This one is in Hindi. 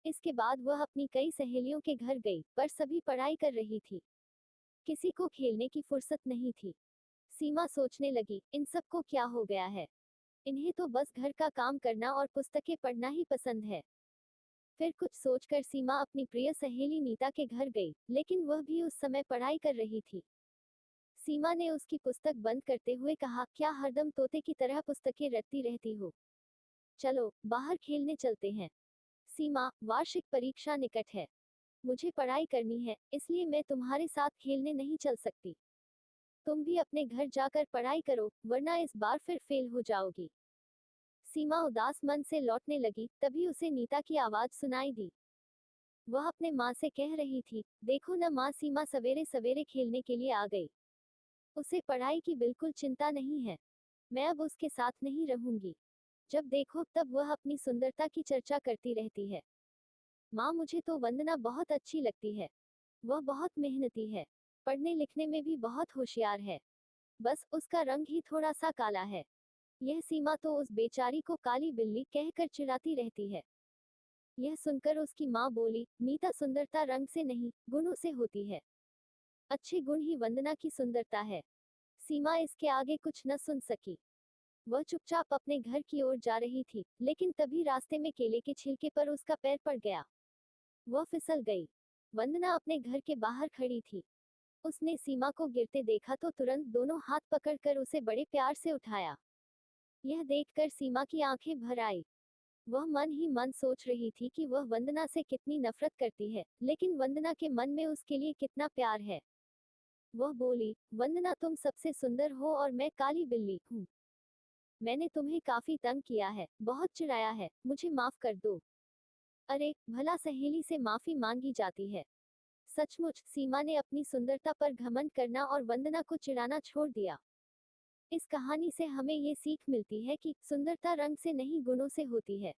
इसके बाद वह अपनी कई सहेलियों के घर गई, पर सभी पढ़ाई कर रही थी। किसी को खेलने की फुर्सत नहीं थी। सीमा सोचने लगी, इन सबको क्या हो गया है? इन्हें तो बस घर का काम करना और पुस्तकें पढ़ना ही पसंद है। फिर कुछ सोचकर सीमा अपनी प्रिय सहेली नीता के घर गई, लेकिन वह भी उस समय पढ़ाई कर रही थी। सीमा ने उसकी पुस्तक बंद करते हुए कहा, क्या हरदम तोते की तरह पुस्तकें रटती रहती हो? चलो, बाहर खेलने चलते हैं। सीमा, वार्षिक परीक्षा निकट है। मुझे पढ़ाई करनी है, इसलिए मैं तुम्हारे साथ खेलने नहीं चल सकती। तुम भी अपने घर जाकर पढ़ाई करो, वरना इस बार फिर फेल हो जाओगी। सीमा उदास मन से लौटने लगी, तभी उसे नीता की आवाज सुनाई दी। वह अपने माँ से कह रही थी, देखो न माँ, सीमा सवेरे सवेरे खेलने के लिए आ गई। उसे पढ़ाई की बिल्कुल चिंता नहीं है। मैं अब उसके साथ नहीं रहूंगी। जब देखो तब वह अपनी सुंदरता की चर्चा करती रहती है। माँ, मुझे तो वंदना बहुत अच्छी लगती है। वह बहुत मेहनती है। पढ़ने लिखने में भी बहुत होशियार है। बस उसका रंग ही थोड़ा सा काला है। यह सीमा तो उस बेचारी को काली बिल्ली कहकर चिढ़ाती रहती है। यह सुनकर उसकी माँ बोली, नीता, सुंदरता रंग से नहीं, गुणों से होती है। अच्छे गुण ही वंदना की सुंदरता है। सीमा इसके आगे कुछ न सुन सकी। वह चुपचाप अपने घर की ओर जा रही थी, लेकिन तभी रास्ते में केले के छिलके पर उसका पैर पड़ गया। वह फिसल गई। वंदना अपने घर के बाहर खड़ी थी। उसने सीमा को गिरते देखा तो तुरंत दोनों हाथ पकड़कर उसे बड़े प्यार से उठाया। यह देखकर सीमा की आंखें भर आई। वह मन ही मन सोच रही थी कि वह वंदना से कितनी नफरत करती है, लेकिन वंदना के मन में उसके लिए कितना प्यार है। वह बोली, वंदना, तुम सबसे सुंदर हो और मैं काली बिल्ली हूँ। मैंने तुम्हें काफी तंग किया है, बहुत चिढ़ाया है, मुझे माफ कर दो। अरे, भला सहेली से माफी मांगी जाती है? सचमुच सीमा ने अपनी सुंदरता पर घमंड करना और वंदना को चिढ़ाना छोड़ दिया। इस कहानी से हमें ये सीख मिलती है कि सुंदरता रंग से नहीं, गुणों से होती है।